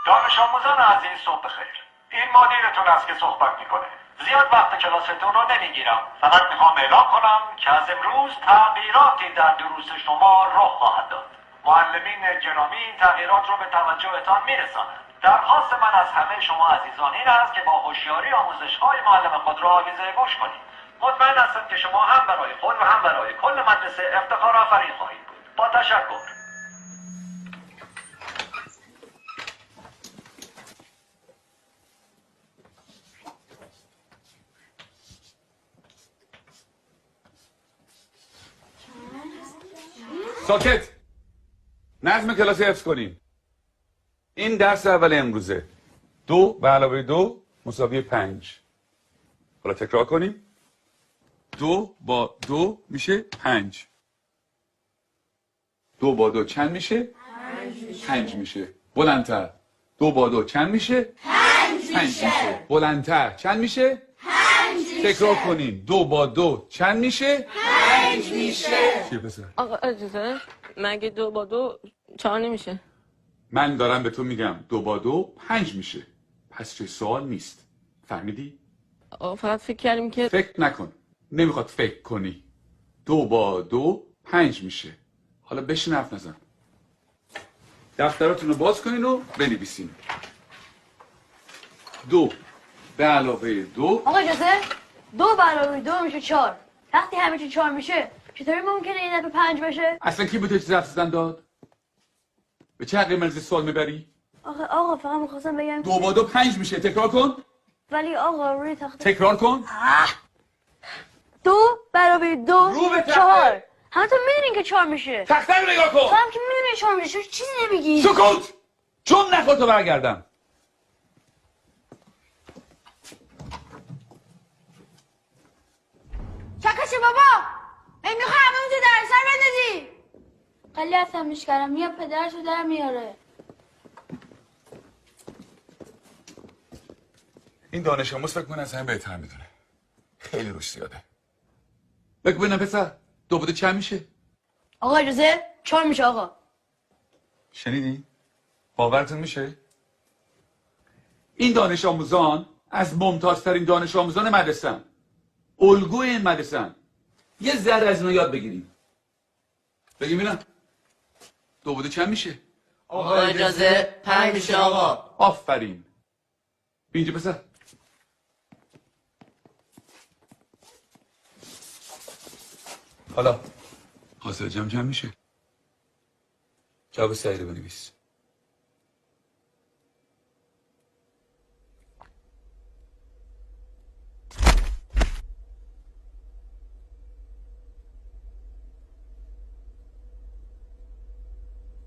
دانش آموزان عزیز صبح بخیر. این مدیرتون است که صحبت میکنه. زیاد وقت کلاستون رو نمیگیرم. فقط میخوام اعلام کنم که از امروز تغییراتی در دروس شما رخ خواهد داد. معلمین گرامی این تغییرات رو به توجهتان میرسانند. درخواست من از همه شما عزیزان این است که با هوشیاری آموزش‌های معلم خود را آویزه گوش کنید. مطمئن هستم که شما هم برای خود و هم برای کل مدرسه افتخار آفرین خواهید بود. با تشکر. ساکت. نظم کلاسی حفظ کنیم. این درس اول امروزه. 2 به علاوه 2 مساوی 5. حالا تکرار کنیم. 2 با 2 میشه 5. 2 با 2 چند میشه؟ 5 میشه. بلندتر. 2 با 2 چند میشه؟ 5 میشه. بلندتر. چند میشه؟ 5 میشه. تکرار کنیم. 2 با 2 چند میشه؟ 5 میشه. چیه پسر؟ آقا اجازه مگه 2 با 2 4 نمیشه؟ من دارم به تو میگم 2 با 2 5 میشه. پس چه سوال نیست. فهمیدی؟ آقا فقط فکر کردیم که فکر نکن. نمیخواد فکر کنی. 2 با 2 5 میشه. حالا بشین حرف نزن. دفتراتون رو باز کنین و بنویسین. 2 به علاوه 2. آقا اجازه 2 به علاوه 2 میشه 4. وقتی همه چی 4 میشه چطوری ممکنه این دفعه 5 بشه؟ اصلا کی به تو چیز حرف زدن داد؟ به چه حقی مرزی سوال میبری؟ آقا فقط میخواستم بگم 2 با 2 5 میشه. تکرار کن. ولی آقا روی تخته تکرار کن. 2 به علاوه 2 رو به تخته. 4. همتون میدونین که 4 میشه. تخته رو نگاه کن. تو هم که میدونین 4 میشه چرا چیزی نمیگی؟ سکوت. چون نخور تو برگردم. چکشه بابا میخوای همه تو در سر بندازی. خیلی عصبیش کردم میاد پدرشو در میاره. این دانش آموز فکر کنه از همه بهتر میدونه. خیلی روش زیاده. بگو ببینم پسر 2 با 2 چند میشه؟ آقا اجازه 4 میشه آقا. شنیدی؟ باورتون میشه؟ این دانش آموزان از ممتازترین دانش آموزان مدرسه‌ان. الگوی این مدرسه‌ان. یه ذره از اینا یاد بگیریم. بگیم ببینم 2 با 2 چند میشه؟ آقا اجازه 5 میشه آقا. آفرین. اینجا پسر. حالا حاصل جمع چند میشه؟ جواب صحیح رو بنویس.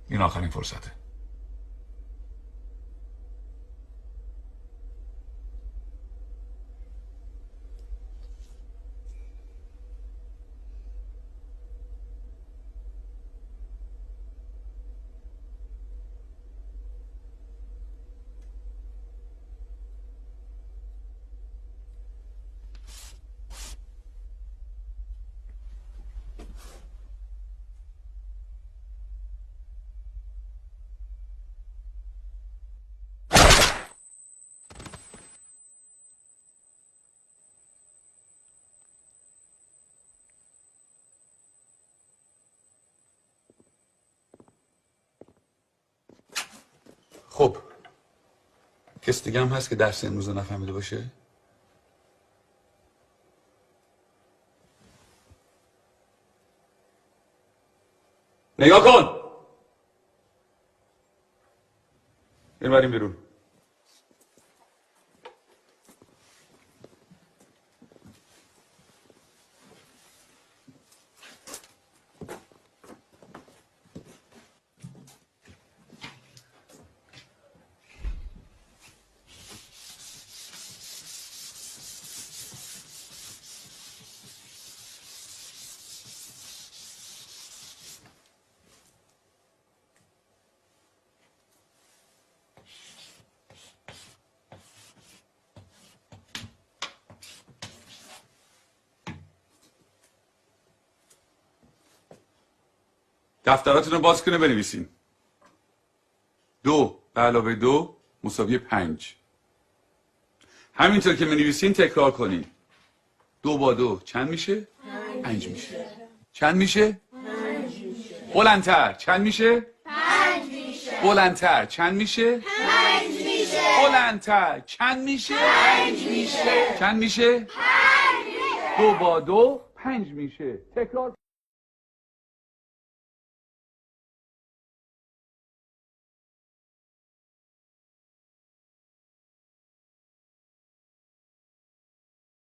این آخرین فرصته. خب کس دیگه هم هست که درس امروز رو نفهمیده باشه؟ نگاه کن. این بریم بیرون. دفتراتون رو باز کنه بنویسین. 2 به علاوه 2 مساوی 5. همینطور که منویسین تکرار کنین. 2 با 2 چند میشه؟ 5 میشه. چند میشه؟ 5 میشه. بلندتر چند میشه؟ 5 میشه. بلندتر چند میشه؟ 5 میشه. بلندتر چند میشه؟ 5 میشه. چند میشه؟ 5 میشه. 2 با 2 5 میشه. تکرار